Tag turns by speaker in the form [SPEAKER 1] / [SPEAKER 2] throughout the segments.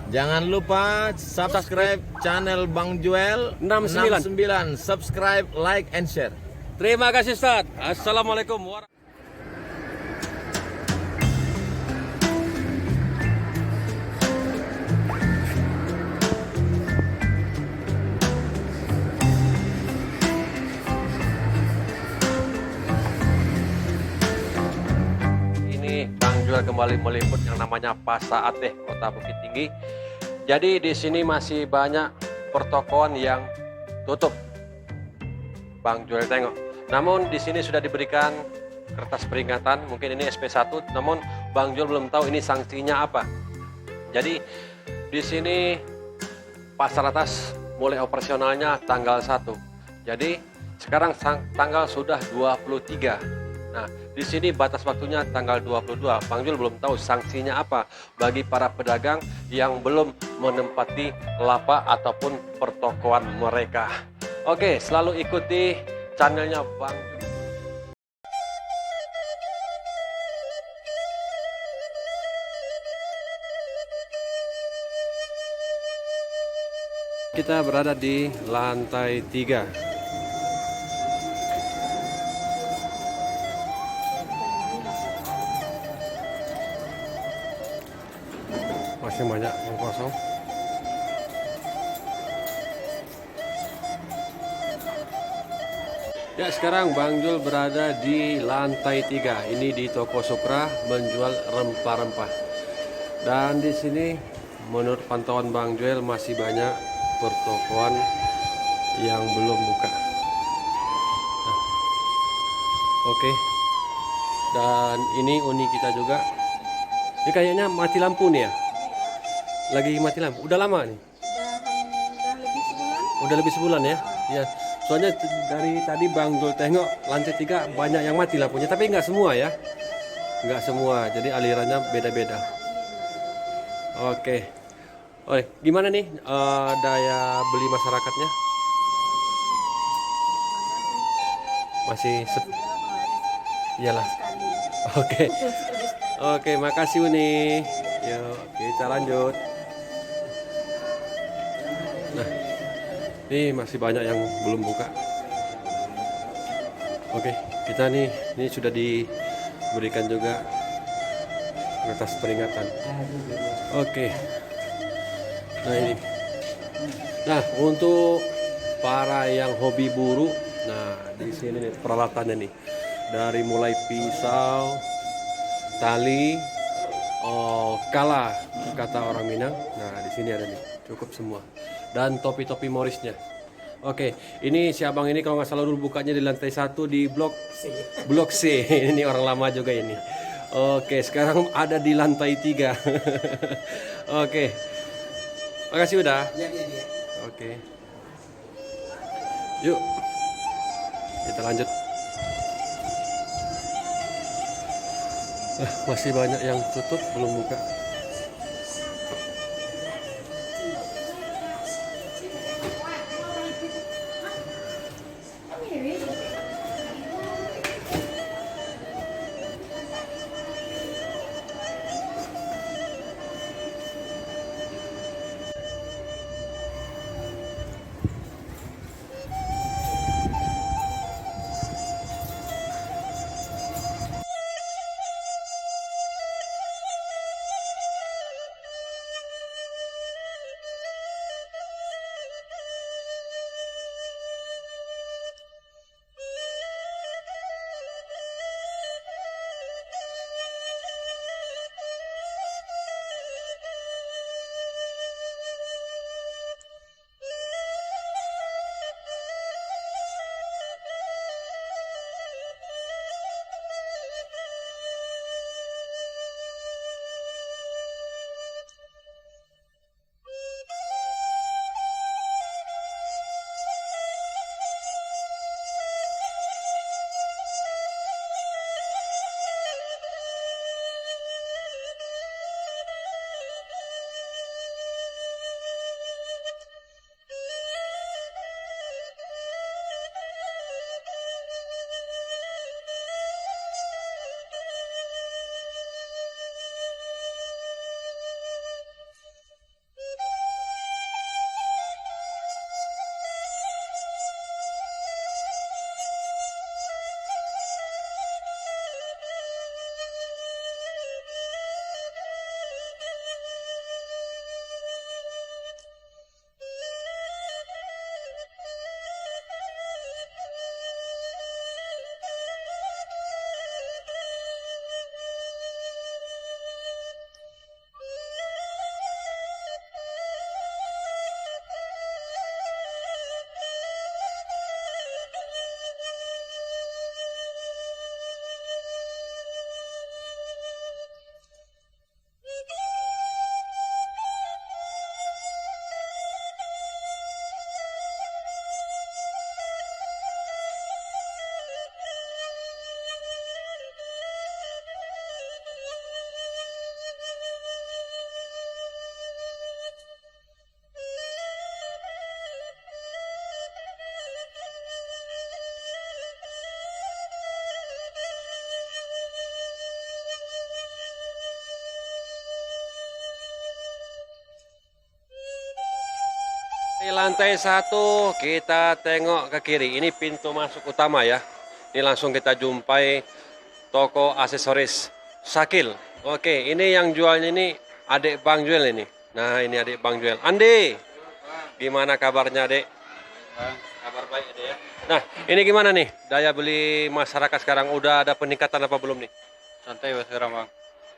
[SPEAKER 1] Jangan lupa subscribe channel Bang Joel
[SPEAKER 2] 69.
[SPEAKER 1] Subscribe, like, and share.
[SPEAKER 2] Terima kasih Ustaz. Assalamualaikum warahmatullahi. Ini Bang Joel kembali meliput yang namanya Pasar Ateh, Kota Bukit Tinggi. Jadi di sini masih banyak pertokoan yang tutup. Bang Joel tengok. Namun di sini sudah diberikan kertas peringatan, mungkin ini SP1, namun Bang Joel belum tahu ini sanksinya apa. Jadi di sini pasar atas mulai operasionalnya tanggal 1. Jadi sekarang tanggal sudah 23. Nah, di sini batas waktunya tanggal 22. Bang Joel belum tahu sanksinya apa bagi para pedagang yang belum menempati lapak ataupun pertokoan mereka. Oke, selalu ikuti channelnya Bang Joel. Kita berada di lantai 3. Masih banyak yang kosong. Ya, sekarang Bang Joel berada di lantai 3. Ini di toko Sukra menjual rempah-rempah. Dan di sini menurut pantauan Bang Joel masih banyak pertokoan yang belum buka. Nah, oke. Dan ini uni kita juga. Ini kayaknya mati lampu nih ya. Lagi mati lampu. Udah lama nih. Udah lebih sebulan ya. Ya. Soalnya dari tadi Bang Joel tengok lantai 3 banyak yang mati lampunya, tapi nggak semua ya. Nggak semua. Jadi alirannya beda-beda. Oke. Oke, gimana nih daya beli masyarakatnya? Masih iyalah. Oke. Oke, makasih Uni. Yuk, kita lanjut. Nah, ini masih banyak yang belum buka. Oke, kita nih, ini sudah diberikan juga kertas peringatan. Oke. Nah ini. Nah, untuk para yang hobi buru, nah di sini nih peralatannya nih. Dari mulai pisau, tali, kala kata orang Minang. Nah, di sini ada nih, cukup semua. Dan topi-topi Morrisnya. Oke, ini si abang ini kalau nggak salah dulu bukanya di lantai 1 di blok C. Ini orang lama juga ini. Oke, sekarang ada di lantai 3. Oke. Makasih udah. Oke. Yuk. Kita lanjut. Masih banyak yang tutup belum buka. Di lantai 1 kita tengok ke kiri. Ini pintu masuk utama ya. Ini langsung kita jumpai toko aksesoris Sakil. Oke, ini yang jualnya ini adik Bang Joel ini. Nah, ini adik Bang Joel. Andi, gimana kabarnya adik? Kabar baik adik ya. Nah, ini gimana nih daya beli masyarakat sekarang? Udah ada peningkatan apa belum nih?
[SPEAKER 3] Santai Bang sekarang Bang.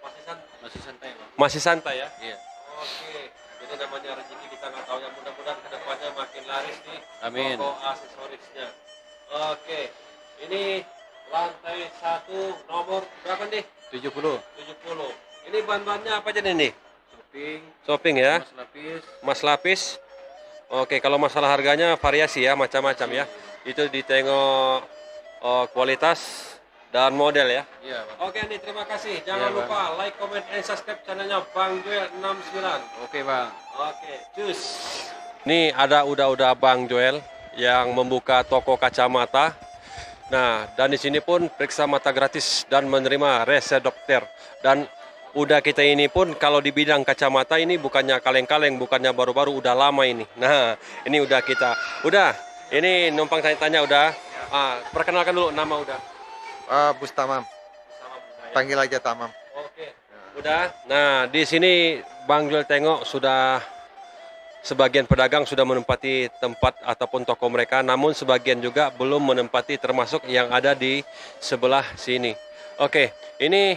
[SPEAKER 2] Masih santai.
[SPEAKER 3] Masih santai Bang.
[SPEAKER 2] Masih santai ya?
[SPEAKER 3] Iya.
[SPEAKER 2] Oke, jadi namanya rezeki kita nggak tahu, yang mudah-mudahan kedepannya makin laris nih.
[SPEAKER 3] Amin.
[SPEAKER 2] Toko aksesorisnya. Oke, ini lantai 1 nomor berapa nih?
[SPEAKER 3] 70.
[SPEAKER 2] 70. Ini bahan-bahannya apa aja nih?
[SPEAKER 3] Shopping,
[SPEAKER 2] Shopping ya,
[SPEAKER 3] mas lapis,
[SPEAKER 2] mas lapis. Oke, kalau masalah harganya variasi ya, macam-macam ya. Itu ditengok kualitas dan model ya.
[SPEAKER 3] iya Bang.
[SPEAKER 2] Oke nih, terima kasih. Jangan
[SPEAKER 3] Iya, Bang.
[SPEAKER 2] lupa like, comment, and subscribe channelnya Bang Joel 69.
[SPEAKER 3] Oke Bang.
[SPEAKER 2] Oke, cus. Nih ada udah Bang Joel yang membuka toko kacamata. Nah, dan di sini pun periksa mata gratis dan menerima resep dokter. Dan udah kita ini pun kalau di bidang kacamata ini bukannya kaleng-kaleng, bukannya baru-baru, udah lama ini. Nah, ini udah kita. Udah, ini numpang tanya-tanya udah. Perkenalkan dulu nama udah.
[SPEAKER 4] Bus Tamam, panggil aja Tamam.
[SPEAKER 2] Oke, udah. Nah, di sini Bang Joel tengok sudah sebagian pedagang sudah menempati tempat ataupun toko mereka, namun sebagian juga belum menempati, termasuk yang ada di sebelah sini. Oke, ini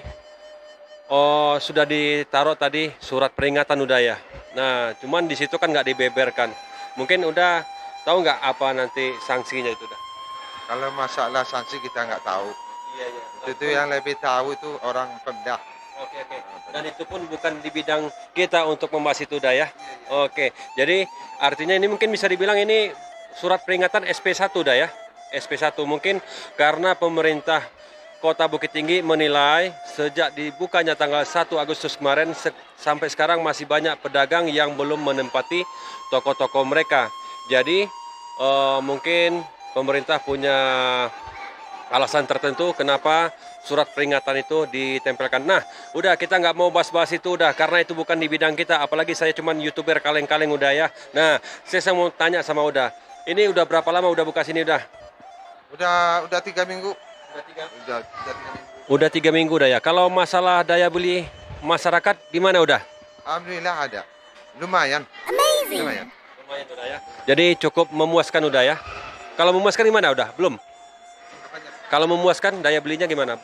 [SPEAKER 2] sudah ditaruh tadi surat peringatan udah ya. Nah, cuman di situ kan nggak dibeberkan. Mungkin udah tahu nggak apa nanti sanksinya itu udah?
[SPEAKER 4] Kalau masalah sanksi kita nggak tahu.
[SPEAKER 2] Iya, iya.
[SPEAKER 4] Itu yang lebih tahu itu orang Pemda.
[SPEAKER 2] Oke. Dan itu pun bukan di bidang kita untuk membahas itu dah ya. Oke. Jadi artinya ini mungkin bisa dibilang ini surat peringatan SP1 dah ya. SP1 mungkin karena pemerintah Kota Bukit Tinggi menilai sejak dibukanya tanggal 1 Agustus kemarin sampai sekarang masih banyak pedagang yang belum menempati toko-toko mereka. Jadi mungkin pemerintah punya alasan tertentu kenapa surat peringatan itu ditempelkan. Nah, udah kita nggak mau bahas-bahas itu udah, karena itu bukan di bidang kita. Apalagi saya cuman YouTuber kaleng-kaleng udah ya. Nah, saya mau tanya sama udah. Ini udah berapa lama udah buka sini udah?
[SPEAKER 4] Udah 3 minggu.
[SPEAKER 2] Udah 3
[SPEAKER 4] 3 minggu.
[SPEAKER 2] Udah 3 minggu udah ya. Kalau masalah daya beli masyarakat gimana udah?
[SPEAKER 4] Alhamdulillah ada. Lumayan. Lumayan.
[SPEAKER 2] Lumayan udah ya. Jadi cukup memuaskan udah ya. Kalau memuaskan gimana udah? Belum? Kalau memuaskan daya belinya gimana?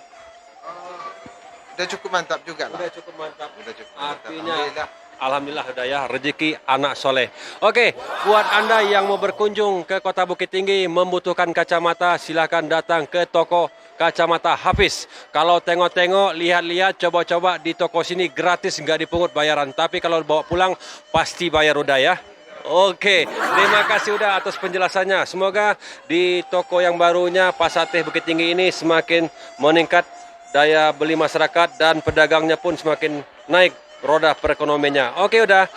[SPEAKER 4] Udah cukup mantap juga lah.
[SPEAKER 2] Udah cukup mantap.
[SPEAKER 4] Udah cukup mantap.
[SPEAKER 2] Artinya
[SPEAKER 4] Alhamdulillah.
[SPEAKER 2] alhamdulillah udah ya, rezeki anak soleh. Oke, buat Anda yang mau berkunjung ke Kota Bukit Tinggi membutuhkan kacamata, silahkan datang ke toko kacamata Hafiz. Kalau tengok-tengok, lihat-lihat, coba-coba di toko sini gratis, nggak dipungut bayaran. Tapi kalau bawa pulang pasti bayar udah ya. Oke, terima kasih udah atas penjelasannya. Semoga di toko yang barunya Pasar Teh Bukit Tinggi ini semakin meningkat daya beli masyarakat dan pedagangnya pun semakin naik roda perekonomiannya. Oke udah,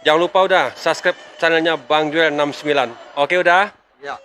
[SPEAKER 2] jangan lupa udah subscribe channelnya Bang Joel 69. Oke udah.
[SPEAKER 4] Ya.